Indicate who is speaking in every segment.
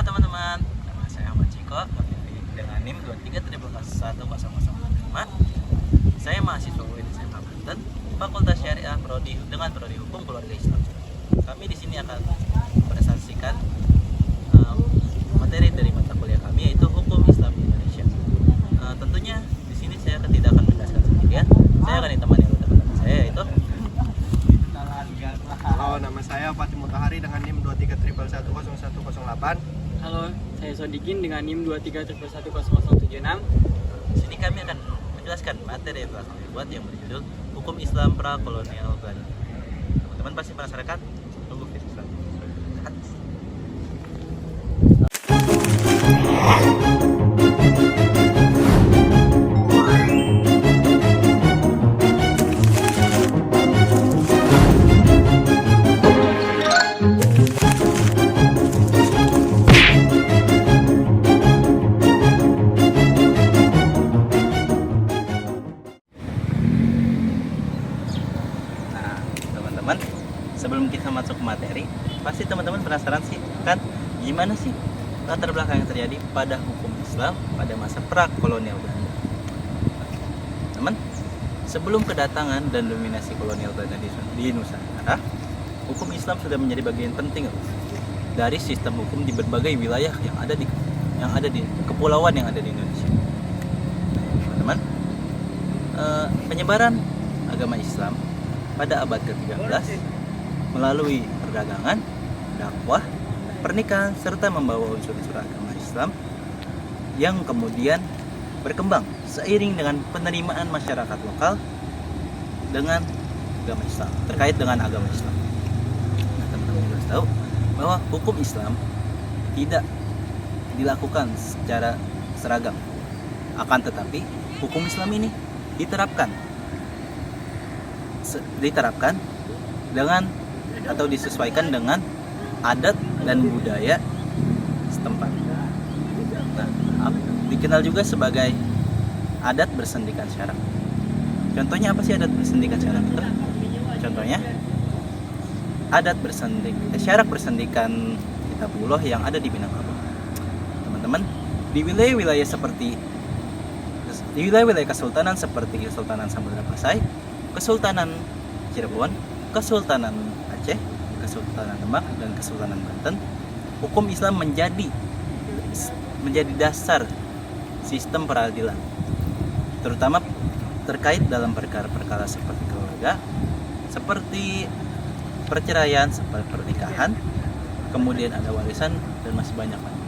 Speaker 1: Halo teman-teman, nama saya Ahmad Ciko, memilih dengan NIM 23.10015. Saya mahasiswa UIN SMA Banten, Fakultas Syariah dengan prodi Hukum Keluarga Islam. Kami di sini akan presentasikan materi dari mata kuliah kami, yaitu Hukum Islam di Indonesia. Tentunya di sini saya tidak akan menjelaskan sendirian. Saya akan ditemani oleh teman-teman saya, yaitu
Speaker 2: Halo, nama saya Fatih Mutahari dengan NIM 23.1001108.
Speaker 3: Halo, saya Sodikin dengan NIM 23.10076.
Speaker 1: di sini kami akan menjelaskan materi yang telah kami buat yang berjudul Hukum Islam Pra-Kolonial Belanda. Teman-teman pasti penasaran kan? Tunggu video selanjutnya. Teman-teman, sebelum kita masuk ke materi, pasti teman-teman penasaran sih kan gimana sih latar belakang yang terjadi pada hukum Islam pada masa pra-kolonial Belanda. Teman, sebelum kedatangan dan dominasi kolonial Belanda di Nusantara, hukum Islam sudah menjadi bagian penting dari sistem hukum di berbagai wilayah yang ada di kepulauan yang ada di Indonesia. Teman-teman, penyebaran agama Islam pada abad ke-13 melalui perdagangan, dakwah, pernikahan, serta membawa unsur-unsur agama Islam yang kemudian berkembang seiring dengan penerimaan masyarakat lokal dengan agama Islam, terkait dengan agama Islam. Nah, teman-teman harus tahu bahwa hukum Islam tidak dilakukan secara seragam. Akan tetapi, hukum Islam ini diterapkan dengan atau disesuaikan dengan adat dan budaya setempat. Nah, dikenal juga sebagai adat bersendikan syarak. Contohnya apa sih adat bersendikan syarak itu? Contohnya adat syarak bersendikan Kitabullah yang ada di Minangkabau. Teman-teman, di wilayah-wilayah kesultanan seperti Kesultanan Samudra Pasai, Kesultanan Cirebon, Kesultanan Aceh, Kesultanan Demak, dan Kesultanan Banten, hukum Islam menjadi dasar sistem peradilan, terutama terkait dalam perkara-perkara seperti keluarga, seperti perceraian, seperti pernikahan, kemudian ada warisan, dan masih banyak lagi.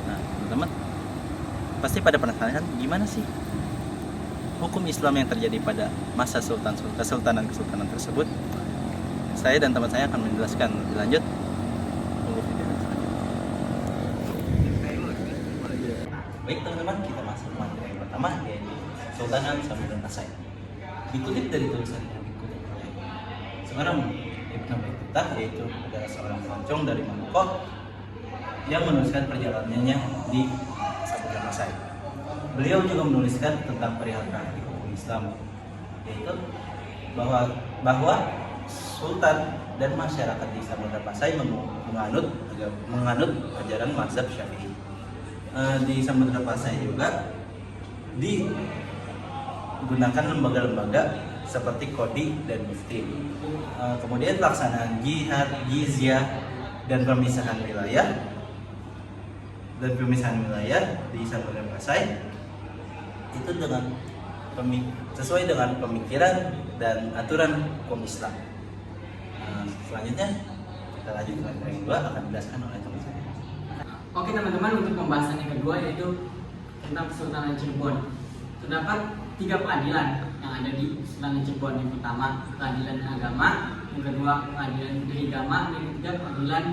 Speaker 1: Nah, teman-teman pasti pada penasaran gimana sih hukum Islam yang terjadi pada masa kesultanan tersebut. Saya dan teman saya akan menjelaskan lebih lanjut. Tunggu video selanjutnya. Baik teman-teman, kita masuk ke materi yang pertama, yaitu Kesultanan Samudra Pasai. Dikutip dari tulisan yang dikutip oleh seorang Ibnu Battutah, yaitu adalah seorang pelancong dari Maroko yang menuliskan perjalanannya di Samudra Pasai. Beliau juga menuliskan tentang perihal praktik hukum Islam, yaitu bahwa Sultan dan masyarakat di Samudra Pasai menganut ajaran mazhab Syafi'i. Di Samudra Pasai juga digunakan lembaga-lembaga seperti Kodi dan Mufti. Kemudian pelaksanaan jihad, jizyah, dan pemisahan wilayah di Samudra Pasai itu sesuai dengan pemikiran dan aturan hukum Islam. Selanjutnya kita lanjut ke materi yang kedua, akan dijelaskan oleh teman saya.
Speaker 3: Oke teman-teman, untuk pembahasan yang kedua yaitu tentang Kesultanan Cirebon. Terdapat 3 pengadilan yang ada di Kesultanan Cirebon. Yang pertama pengadilan agama, yang kedua pengadilan agama, dan yang ketiga pengadilan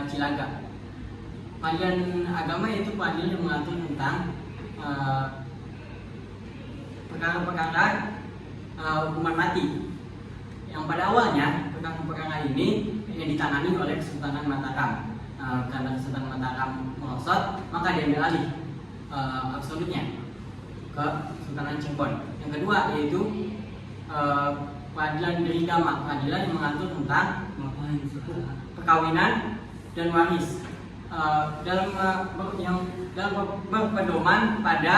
Speaker 3: Cilaga. Pengadilan agama yaitu pengadilan yang mengatur tentang perkara-perkara hukuman mati, yang pada awalnya perkara ini yang ditangani oleh Kesultanan Mataram. Karena Kesultanan Mataram merosot, maka diambil alih absolutnya ke Kesultanan Cirebon. Yang kedua yaitu pengadilan derigama, pengadilan yang mengatur tentang perkawinan dan waris. dalam berpedoman pada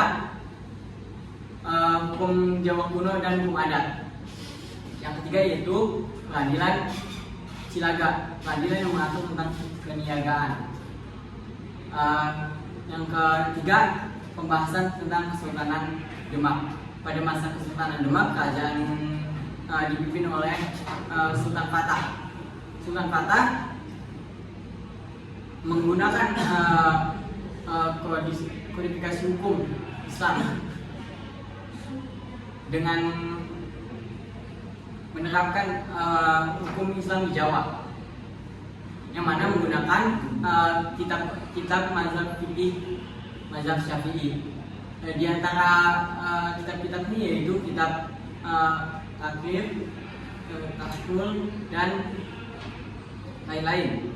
Speaker 3: hukum Jawa kuno dan hukum adat. Yang ketiga yaitu peradilan Silaga, peradilan yang mengatur tentang keniagaan. Yang ketiga, pembahasan tentang Kesultanan Demak. Pada masa Kesultanan Demak, kerajaan dipimpin oleh Sultan Fatah. Sultan Fatah menggunakan kodifikasi hukum Islam dengan menerapkan hukum Islam di Jawa, yang mana menggunakan kitab mazhab fikih mazhab Syafi'i. Di antara kitab-kitab ini yaitu kitab Takrib, Kashful, dan lain-lain.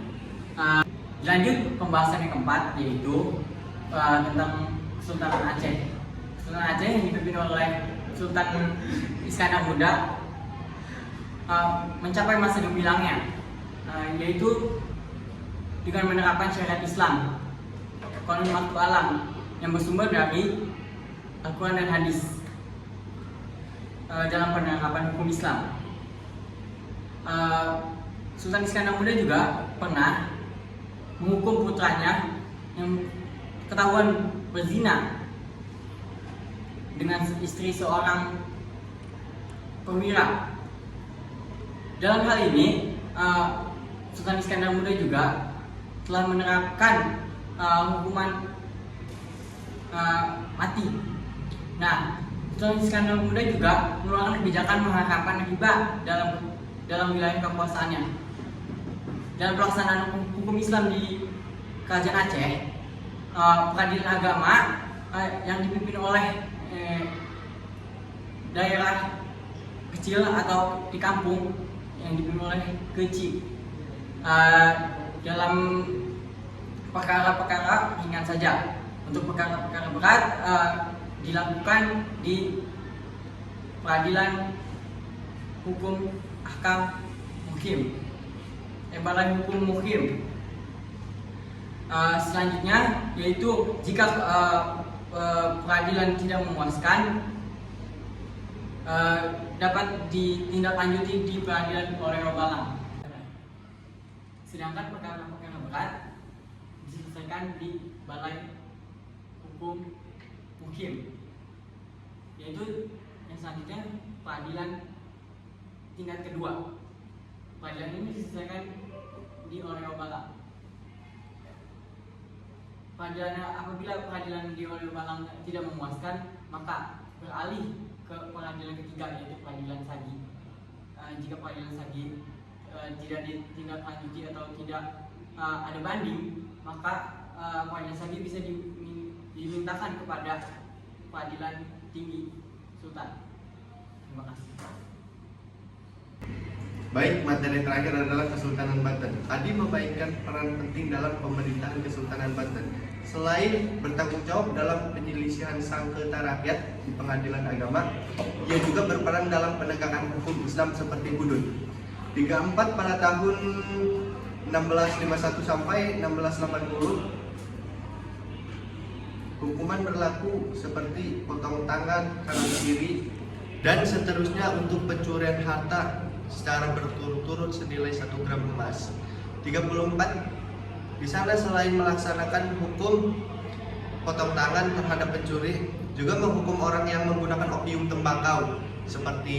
Speaker 3: Lanjut pembahasan yang keempat yaitu tentang Kesultanan Aceh. Kesultanan Aceh yang dipimpin oleh Sultan Iskandar Muda mencapai masa gemilangnya, yaitu dengan menerapkan syariat Islam, Qanun Waktu Alam yang bersumber dari Al-Quran dan Hadis dalam penerapan hukum Islam. Sultan Iskandar Muda juga pernah menghukum putranya yang ketahuan berzina dengan istri seorang perwira. Dalam hal ini, Sultan Iskandar Muda juga telah menerapkan hukuman mati. Nah, Sultan Iskandar Muda juga mengeluarkan kebijakan mengharapkan riba dalam wilayah kekuasaannya. Dalam pelaksanaan hukum Islam di Kerajaan Aceh, peradilan agama yang dipimpin oleh daerah kecil atau di kampung yang dipimpin oleh kecil dalam perkara-perkara ringan saja. Untuk perkara-perkara berat dilakukan di peradilan hukum ahkam mukim, balai hukum mukim. Selanjutnya yaitu jika peradilan tidak memuaskan, dapat ditindaklanjuti di peradilan oleh Robalang. Sedangkan perkara-perkara berat diselesaikan di balai hukum mukim, yaitu yang selanjutnya peradilan tingkat kedua. Peradilan ini diselesaikan di oleh Robalang. Apabila peradilan di oleh Robalang tidak memuaskan, maka beralih ke peradilan ketiga yaitu peradilan Sagi. Jika peradilan Sagi tidak ditindaklanjuti atau tidak ada banding, maka peradilan Sagi bisa dimintakan kepada peradilan tinggi Sultan. Terima kasih.
Speaker 2: Baik, materi terakhir adalah Kesultanan Banten. Adi memainkan peran penting dalam pemerintahan Kesultanan Banten. Selain bertanggung jawab dalam penyelisihan sengketa rakyat di pengadilan agama, ia juga berperan dalam penegakan hukum Islam seperti hudud. 34 pada tahun 1651 sampai 1680, hukuman berlaku seperti potong tangan kanan kiri dan seterusnya untuk pencurian harta secara berturut-turut senilai 1 gram emas. 34 di sana selain melaksanakan hukum potong tangan terhadap pencuri, juga menghukum orang yang menggunakan opium tembakau seperti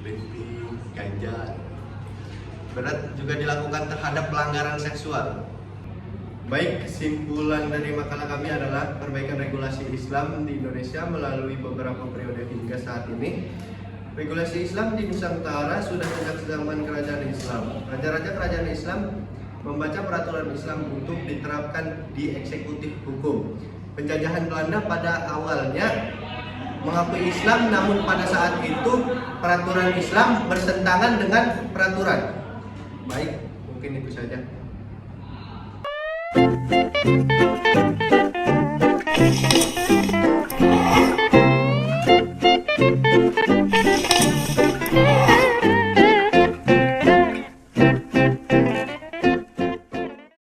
Speaker 2: linting, ganja. Berat juga dilakukan terhadap pelanggaran seksual. Baik, kesimpulan dari makalah kami adalah perbaikan regulasi Islam di Indonesia melalui beberapa periode hingga saat ini. Regulasi Islam di Nusantara sudah sejak zaman kerajaan Islam. Raja-raja kerajaan Islam membaca peraturan Islam untuk diterapkan di eksekutif hukum. Penjajahan Belanda pada awalnya mengakui Islam, namun pada saat itu peraturan Islam bertentangan dengan peraturan. Baik, mungkin itu saja.